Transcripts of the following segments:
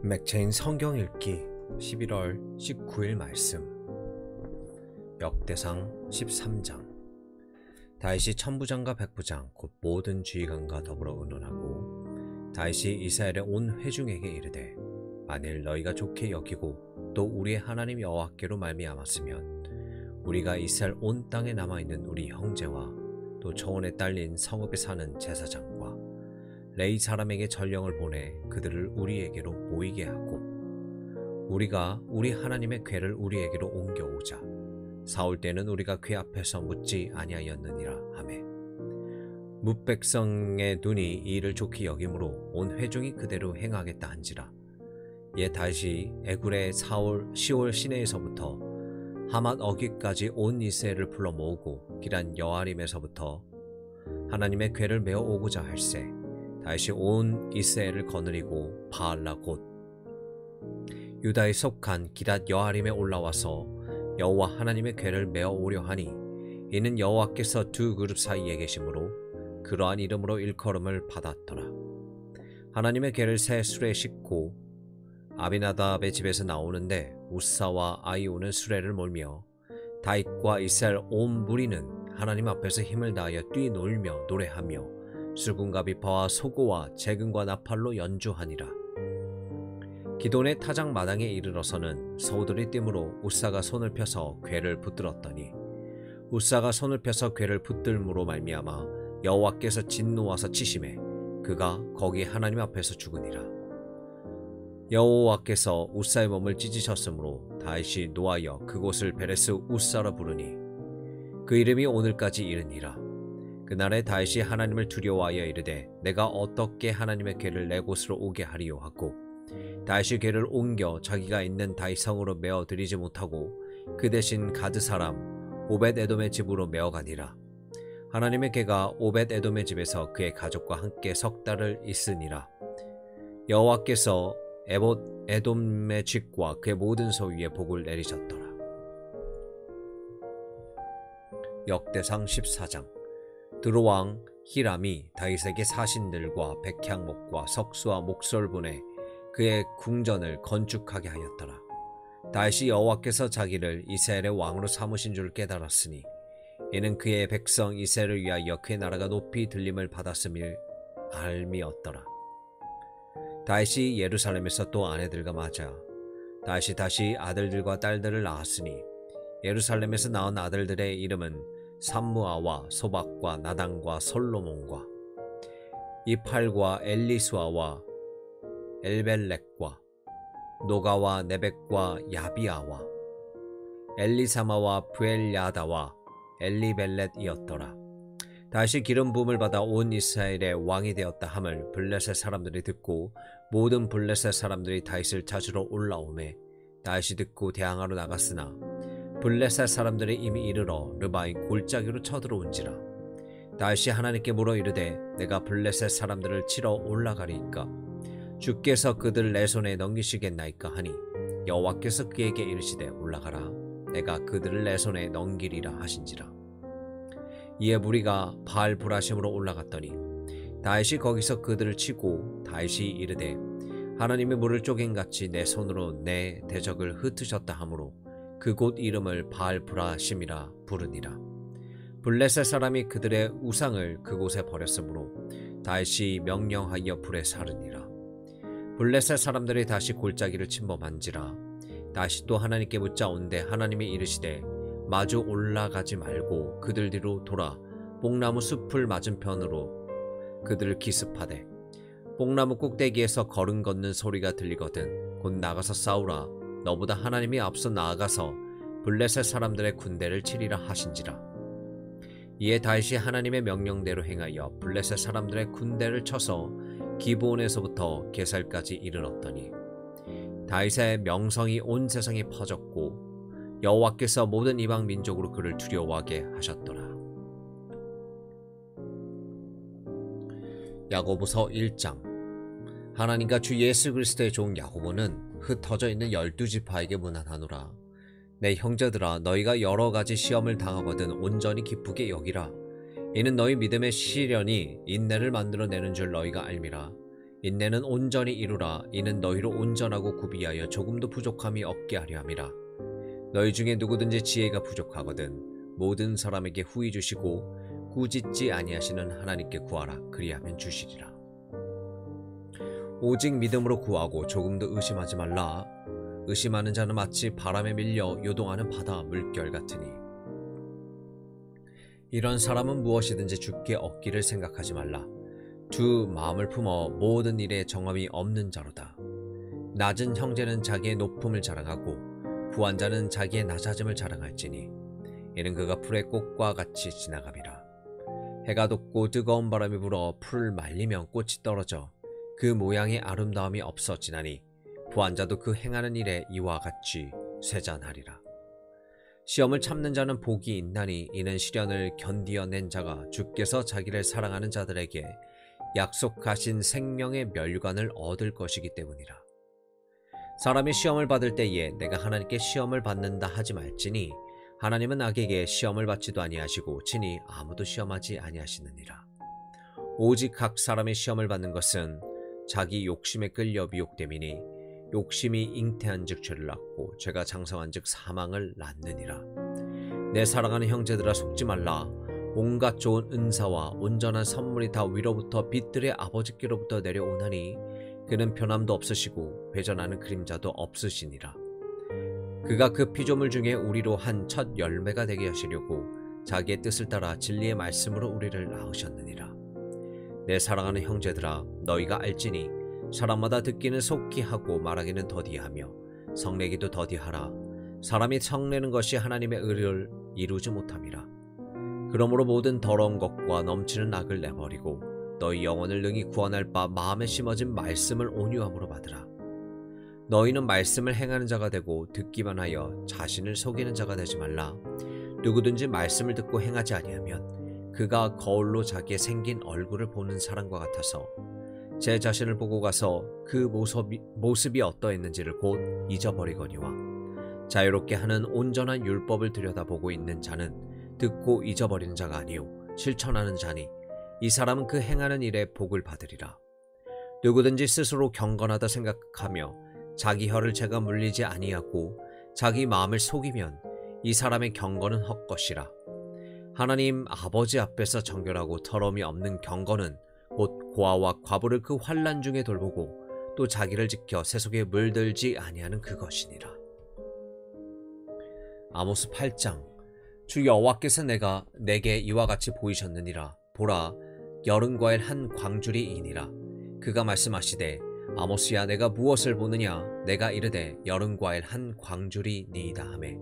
맥체인 성경 읽기 11월 19일 말씀. 역대상 13장. 다윗이 천부장과 백부장 곧 모든 지휘관과 더불어 의논하고 다윗이 이스라엘의 온 회중에게 이르되 만일 너희가 좋게 여기고 또 우리의 하나님 여호와께로 말미암았으면 우리가 이스라엘 온 땅에 남아있는 우리 형제와 또 저원에 딸린 성읍에 사는 제사장과 레위 사람에게 전령을 보내 그들을 우리에게로 모이게 하고 우리가 우리 하나님의 궤를 우리에게로 옮겨오자. 사울 때는 우리가 궤 앞에서 묻지 아니하였느니라 하매 뭇백성의 눈이 이 일을 좋게 여김으로 온 회중이 그대로 행하겠다 한지라. 이에 다시 에굴의 10월 시내에서부터 하맛 어귀까지 온 이스라엘을 불러 모으고 기란 여아림에서부터 하나님의 궤를 메어 오고자 할세 다시 온 이스라엘을 거느리고 바알라 곧 유다에 속한 기랏 여아림에 올라와서 여호와 하나님의 궤를 메어 오려 하니 이는 여호와께서 두 그룹 사이에 계심으로 그러한 이름으로 일컬음을 받았더라. 하나님의 궤를 새 수레에 싣고 아비나답의 집에서 나오는데 우사와 아이오는 수레를 몰며 다윗과 이스라엘 온 무리는 하나님 앞에서 힘을 다하여 뛰놀며 노래하며 수금과 비파와 소고와 재금과 나팔로 연주하니라. 기돈의 타작 마당에 이르러서는 소들이 띠므로 우사가 손을 펴서 궤를 붙들었더니 우사가 손을 펴서 궤를 붙들므로 말미암아 여호와께서 진노하사 치심에 그가 거기 하나님 앞에서 죽으니라. 여호와께서 우사의 몸을 찢으셨으므로 다윗이 노하여 그곳을 베레스 우사라 부르니 그 이름이 오늘까지 이르니라. 그날에 다윗이 하나님을 두려워하여 이르되 내가 어떻게 하나님의 궤를 내 곳으로 오게 하리요 하고 다윗이 궤를 옮겨 자기가 있는 다윗 성으로 메어 들이지 못하고 그 대신 가드 사람 오벳 에돔의 집으로 메어 가니라. 하나님의 궤가 오벳 에돔의 집에서 그의 가족과 함께 석 달을 있으니라. 여호와께서 에돔의 집과 그의 모든 소유에 복을 내리셨더라. 역대상 14장. 드로왕 히람이 다윗에게 사신들과 백향목과 석수와 목솔 보내 그의 궁전을 건축하게 하였더라. 다윗이 여호와께서 자기를 이스라엘의 왕으로 삼으신 줄 깨달았으니 이는 그의 백성 이스라엘을 위하여 그의 나라가 높이 들림을 받았음을 알미었더라. 다윗이 예루살렘에서 또 아내들과 맞아 다윗이 다시 아들들과 딸들을 낳았으니 예루살렘에서 낳은 아들들의 이름은 삼무아와 소박과 나단과 솔로몬과 이팔과 엘리수아와 엘벨렉과 노가와 네벡과 야비아와 엘리사마와 부엘야다와 엘리벨렛이었더라. 다시 기름 부음을 받아 온 이스라엘의 왕이 되었다 함을 블레셋 사람들이 듣고 모든 블레셋 사람들이 다윗을 찾으러 올라오매 다윗이 듣고 대항하러 나갔으나 블레셋 사람들이 이미 이르러 르바인 골짜기로 쳐들어온지라. 다윗이 하나님께 물어 이르되 내가 블레셋 사람들을 치러 올라가리이까 주께서 그들 내 손에 넘기시겠나이까 하니 여호와께서 그에게 이르시되 올라가라 내가 그들을 내 손에 넘기리라 하신지라. 이에 무리가 바알 브라심으로 올라갔더니 다윗이 거기서 그들을 치고 다윗이 이르되 하나님의 물을 쪼갠같이 내 손으로 내 대적을 흩으셨다 하므로 그곳 이름을 바알 브라심이라 부르니라. 블레셋 사람이 그들의 우상을 그곳에 버렸으므로 다윗이 명령하여 불에 사르니라. 블레셋 사람들이 다시 골짜기를 침범한지라. 다시 또 하나님께 묻자온데 하나님이 이르시되 마주 올라가지 말고 그들 뒤로 돌아 뽕나무 숲을 맞은편으로 그들을 기습하되 뽕나무 꼭대기에서 걸음 걷는 소리가 들리거든 곧 나가서 싸우라. 너보다 하나님이 앞서 나아가서 블레셋 사람들의 군대를 치리라 하신지라. 이에 다윗이 하나님의 명령대로 행하여 블레셋 사람들의 군대를 쳐서 기브온에서부터 게살까지 이르렀더니 다윗의 명성이 온 세상에 퍼졌고 여호와께서 모든 이방 민족으로 그를 두려워하게 하셨더라. 야고보서 1장. 하나님과 주 예수 그리스도의 종 야고보는 흩어져 있는 12지파에게 문안하노라. 내 형제들아 너희가 여러 가지 시험을 당하거든 온전히 기쁘게 여기라. 이는 너희 믿음의 시련이 인내를 만들어내는 줄 너희가 알미라. 인내는 온전히 이루라. 이는 너희로 온전하고 구비하여 조금도 부족함이 없게 하려 함이라. 너희 중에 누구든지 지혜가 부족하거든 모든 사람에게 후히 주시고 꾸짖지 아니하시는 하나님께 구하라. 그리하면 주시리라. 오직 믿음으로 구하고 조금도 의심하지 말라. 의심하는 자는 마치 바람에 밀려 요동하는 바다 물결 같으니 이런 사람은 무엇이든지 주께 얻기를 생각하지 말라. 두 마음을 품어 모든 일에 정함이 없는 자로다. 낮은 형제는 자기의 높음을 자랑하고 부한 자는 자기의 낮아짐을 자랑할지니 이는 그가 풀의 꽃과 같이 지나감이라. 해가 돋고 뜨거운 바람이 불어 풀을 말리면 꽃이 떨어져 그 모양의 아름다움이 없어지나니 부한 자도 그 행하는 일에 이와 같이 쇠잔하리라. 시험을 참는 자는 복이 있나니 이는 시련을 견디어낸 자가 주께서 자기를 사랑하는 자들에게 약속하신 생명의 멸관을 얻을 것이기 때문이라. 사람이 시험을 받을 때에 내가 하나님께 시험을 받는다 하지 말지니 하나님은 악에게 시험을 받지도 아니하시고 친히 아무도 시험하지 아니하시느니라. 오직 각 사람이 시험을 받는 것은 자기 욕심에 끌려 미혹됨이니 욕심이 잉태한 즉 죄를 낳고 죄가 장성한 즉 사망을 낳느니라. 내 사랑하는 형제들아 속지 말라. 온갖 좋은 은사와 온전한 선물이 다 위로부터 빛들의 아버지께로부터 내려오나니 그는 변함도 없으시고 회전하는 그림자도 없으시니라. 그가 그 피조물 중에 우리로 한 첫 열매가 되게 하시려고 자기의 뜻을 따라 진리의 말씀으로 우리를 낳으셨느니라. 내 사랑하는 형제들아 너희가 알지니 사람마다 듣기는 속히 하고 말하기는 더디하며 성내기도 더디하라. 사람이 성내는 것이 하나님의 의를 이루지 못함이라. 그러므로 모든 더러운 것과 넘치는 악을 내버리고 너희 영혼을 능히 구원할 바 마음에 심어진 말씀을 온유함으로 받으라. 너희는 말씀을 행하는 자가 되고 듣기만 하여 자신을 속이는 자가 되지 말라. 누구든지 말씀을 듣고 행하지 아니하면 그가 거울로 자기의 생긴 얼굴을 보는 사람과 같아서 제 자신을 보고 가서 그 모습이 어떠했는지를 곧 잊어버리거니와 자유롭게 하는 온전한 율법을 들여다보고 있는 자는 듣고 잊어버리는 자가 아니요 실천하는 자니 이 사람은 그 행하는 일에 복을 받으리라. 누구든지 스스로 경건하다 생각하며 자기 혀를 제가 물리지 아니하고 자기 마음을 속이면 이 사람의 경건은 헛것이라. 하나님 아버지 앞에서 정결하고 더러움이 없는 경건은 곧 고아와 과부를 그 환난 중에 돌보고 또 자기를 지켜 세속에 물들지 아니하는 그것이니라. 아모스 8장. 주 여호와께서 내게 이와 같이 보이셨느니라. 보라, 여름 과일 한 광주리이니라. 그가 말씀하시되 아모스야 내가 무엇을 보느냐. 내가 이르되 여름 과일 한 광주리니이다 하매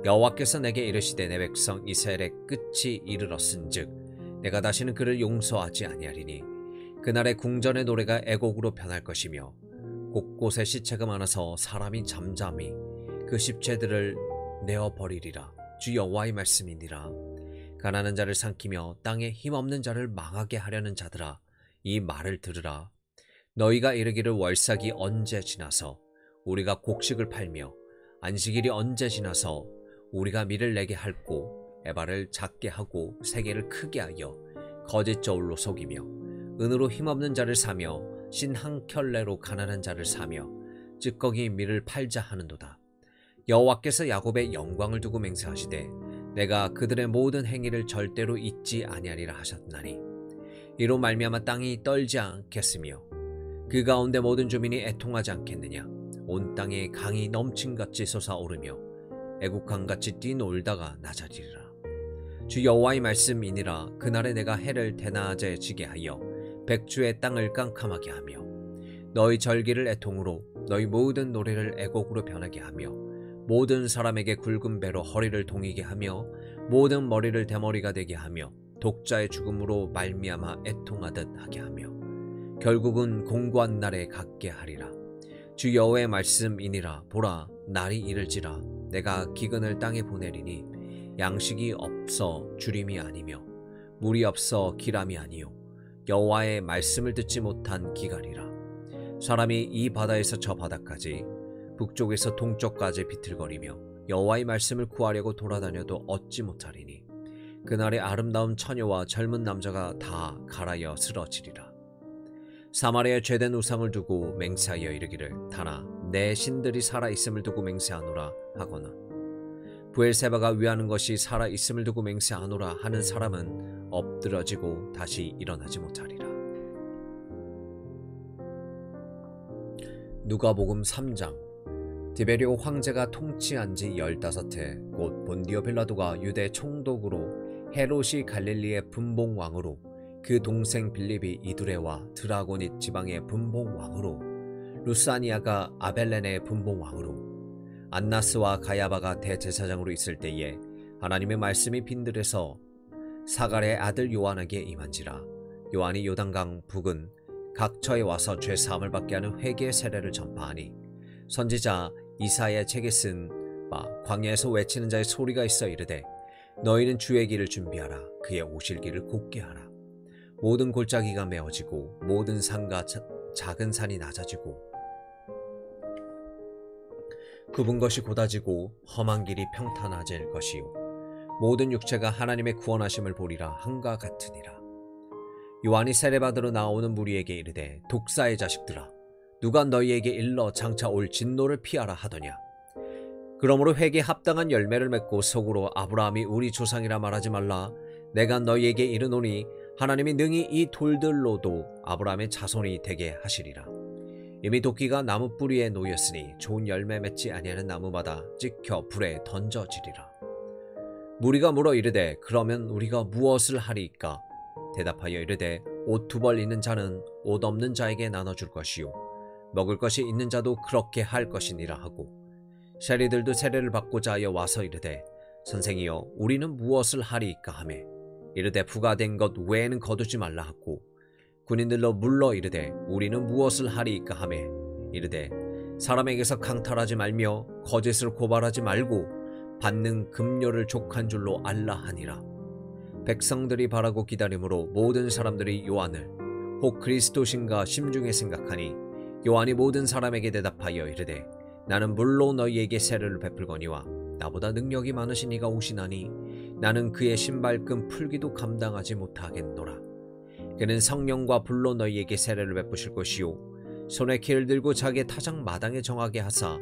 여호와께서 내게 이르시되 내 백성 이스라엘의 끝이 이르렀은즉 내가 다시는 그를 용서하지 아니하리니 그날의 궁전의 노래가 애곡으로 변할 것이며 곳곳에 시체가 많아서 사람이 잠잠히 그 시체들을 내어버리리라. 주 여호와의 말씀이니라. 가난한 자를 삼키며 땅에 힘없는 자를 망하게 하려는 자들아 이 말을 들으라. 너희가 이르기를 월삭이 언제 지나서 우리가 곡식을 팔며 안식일이 언제 지나서 우리가 밀을 내게 할고 에바를 작게 하고 세계를 크게 하여 거짓 저울로 속이며 은으로 힘없는 자를 사며 신 한 켤레로 가난한 자를 사며 찌꺼기 밀을 팔자 하는도다. 여호와께서 야곱의 영광을 두고 맹세하시되 내가 그들의 모든 행위를 절대로 잊지 아니하리라 하셨나니 이로 말미암아 땅이 떨지 않겠으며 그 가운데 모든 주민이 애통하지 않겠느냐. 온 땅에 강이 넘침같이 솟아오르며 애국강같이 뛰놀다가 나자리리라. 주 여호와의 말씀이니라. 그날에 내가 해를 대낮에 지게 하여 백주의 땅을 깜깜하게 하며 너희 절기를 애통으로 너희 모든 노래를 애곡으로 변하게 하며 모든 사람에게 굵은 배로 허리를 동이게 하며 모든 머리를 대머리가 되게 하며 독자의 죽음으로 말미암아 애통하듯 하게 하며 결국은 공고한 날에 갖게 하리라. 주 여호와의 말씀이니라. 보라, 날이 이를지라 내가 기근을 땅에 보내리니 양식이 없어 주림이 아니며 물이 없어 기람이 아니요 여호와의 말씀을 듣지 못한 기갈이라. 사람이 이 바다에서 저 바다까지 북쪽에서 동쪽까지 비틀거리며 여호와의 말씀을 구하려고 돌아다녀도 얻지 못하리니 그날의 아름다운 처녀와 젊은 남자가 다 갈아여 쓰러지리라. 사마리아에 죄된 우상을 두고 맹세하여 이르기를 다나 내 신들이 살아있음을 두고 맹세하노라 하거나 부엘세바가 위하는 것이 살아있음을 두고 맹세하노라 하는 사람은 엎드러지고 다시 일어나지 못하리라. 누가복음 3장. 디베리오 황제가 통치한 지 15해 곧 본디오 빌라도가 유대 총독으로 헤롯이 갈릴리의 분봉왕으로 그 동생 빌립이 이두레와 드라고닛 지방의 분봉왕으로 루사니아가 아벨레네의 분봉왕으로 안나스와 가야바가 대제사장으로 있을 때에 하나님의 말씀이 빈들에서 사갈의 아들 요한에게 임한지라. 요한이 요단강 북은 각처에 와서 죄 사함을 받게 하는 회개의 세례를 전파하니 선지자 이사야의 책에 쓴 바 광야에서 외치는 자의 소리가 있어 이르되 너희는 주의 길을 준비하라. 그의 오실 길을 곧게 하라. 모든 골짜기가 메어지고 모든 산과 작은 산이 낮아지고 굽은 것이 곧아지고 험한 길이 평탄해질 것이요 모든 육체가 하나님의 구원하심을 보리라 함과 같으니라. 요한이 세례받으러 나오는 무리에게 이르되 독사의 자식들아 누가 너희에게 일러 장차 올 진노를 피하라 하더냐. 그러므로 회개에 합당한 열매를 맺고 속으로 아브라함이 우리 조상이라 말하지 말라. 내가 너희에게 이르노니 하나님이 능히 이 돌들로도 아브라함의 자손이 되게 하시리라. 이미 도끼가 나무 뿌리에 놓였으니 좋은 열매 맺지 아니하는 나무마다 찍혀 불에 던져지리라. 무리가 물어 이르되 그러면 우리가 무엇을 하리이까? 대답하여 이르되 옷 2벌 있는 자는 옷 없는 자에게 나눠줄 것이요 먹을 것이 있는 자도 그렇게 할 것이니라 하고 세리들도 세례를 받고자 하여 와서 이르되 선생이여 우리는 무엇을 하리이까 하매 이르되 부과된 것 외에는 거두지 말라 하고 군인들로 물러 이르되 우리는 무엇을 하리이까 하매 이르되 사람에게서 강탈하지 말며 거짓을 고발하지 말고 받는 급료를 족한 줄로 알라 하니라. 백성들이 바라고 기다림으로 모든 사람들이 요한을 혹 그리스도신가 심중에 생각하니 요한이 모든 사람에게 대답하여 이르되 나는 물로 너희에게 세례를 베풀거니와 나보다 능력이 많으신 이가 오시나니 나는 그의 신발끈 풀기도 감당하지 못하겠노라. 그는 성령과 불로 너희에게 세례를 베푸실 것이요 손에 키를 들고 자기의 타작 마당에 정하게 하사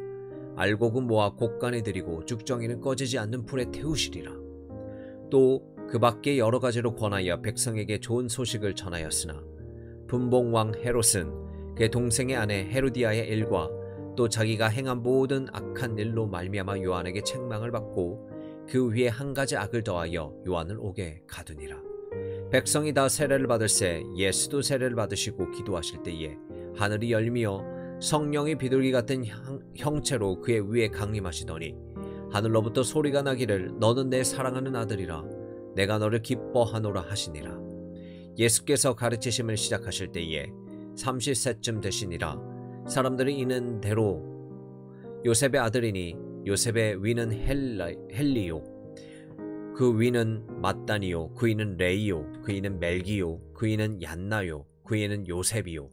알곡은 모아 곡간에 들이고 죽정이는 꺼지지 않는 불에 태우시리라. 또 그 밖에 여러 가지로 권하여 백성에게 좋은 소식을 전하였으나 분봉왕 헤롯은 그의 동생의 아내 헤로디아의 일과 또 자기가 행한 모든 악한 일로 말미암아 요한에게 책망을 받고 그 위에 한 가지 악을 더하여 요한을 옥에 가두니라. 백성이 다 세례를 받을새 예수도 세례를 받으시고 기도하실 때에 하늘이 열리며 성령이 비둘기 같은 형체로 그의 위에 강림하시더니 하늘로부터 소리가 나기를 너는 내 사랑하는 아들이라 내가 너를 기뻐하노라 하시니라. 예수께서 가르치심을 시작하실 때에 30세쯤 되시니라. 사람들이 이는 대로 요셉의 아들이니 요셉의 위는 헬리요 그 위는 mat단이요 그 위는 레이요 그 위는 멜기요 그 위는 얀나요 그 위는 요셉이요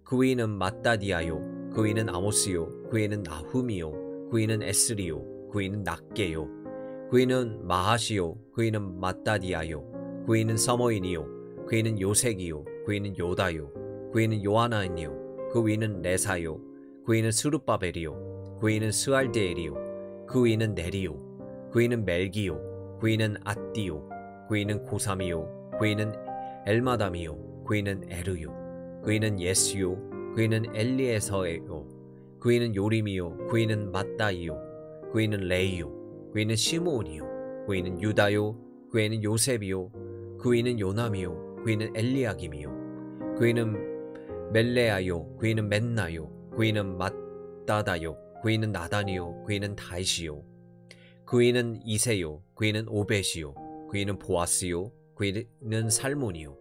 그 위는 mat다디아요 그 위는 아모스요 그 위는 나훔이요 그 위는 에스리요 그 위는 낫게요 그 위는 마하시요 그 위는 mat다디아요 그 위는 서모인이요 그 위는 요색이요 그 위는 요다요 그 위는 요하나니요 그 위는 레사요 그 위는 스룹바벨이요 그 위는 스알데엘이요 그 위는 네리요 그 위는 멜기요 그 위는 앗디요 그 위는 고삼이요 그 위는 엘마담이요 그 위는 에르요 그 위는 예스요 그 위는 엘리에서예요 그 위는 요림이요 그 위는 mat다이요 그 위는 레이요 그 위는 시므온이요 그 위는 유다요 그 위는 요셉이요 그 위는 요남이요 그 위는 엘리야김이요 그 위는 멜레아요 그 위는 맨나요 그 위는 mat다다요 그 위는 나단이요 그 위는 다이시요 그 위는 이세요 그 위는 오벳이요 그 위는 보아스요 그 위는 살몬이요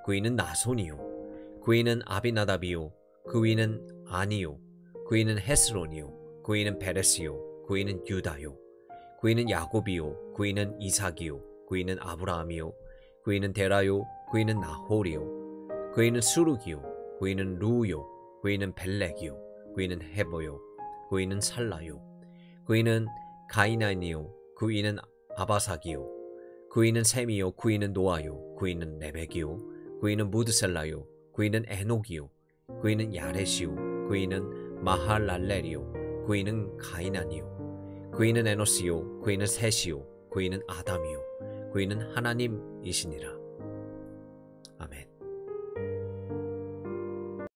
그 위는 나손이요 그 위는 아비나답이요 그 위는 아니요 그 위는 헤스론이요 그 위는 베레스요 그 위는 유다요 그 위는 야곱이요 그 위는 이삭이요 그 위는 아브라함이요 그 위는 데라요 그 위는 나홀이요 그 위는 수룩이요 그 위는 루요 그 위는 벨렉이요 그 위는 헤보요 그 위는 살라요 그 위는 가이나니요 그 위는 아바삭이요 그 위는 셈이요 그 위는 노아요 그 위는 레벡이요 그 위는 무드셀라요 그 위는 에녹이요 그이는 야렛이요 그이는 마할랄렐이요 그이는 가이난이요 그이는 에노스요 그이는 셋이요 그이는 아담이요 그이는 하나님이시니라. 아멘.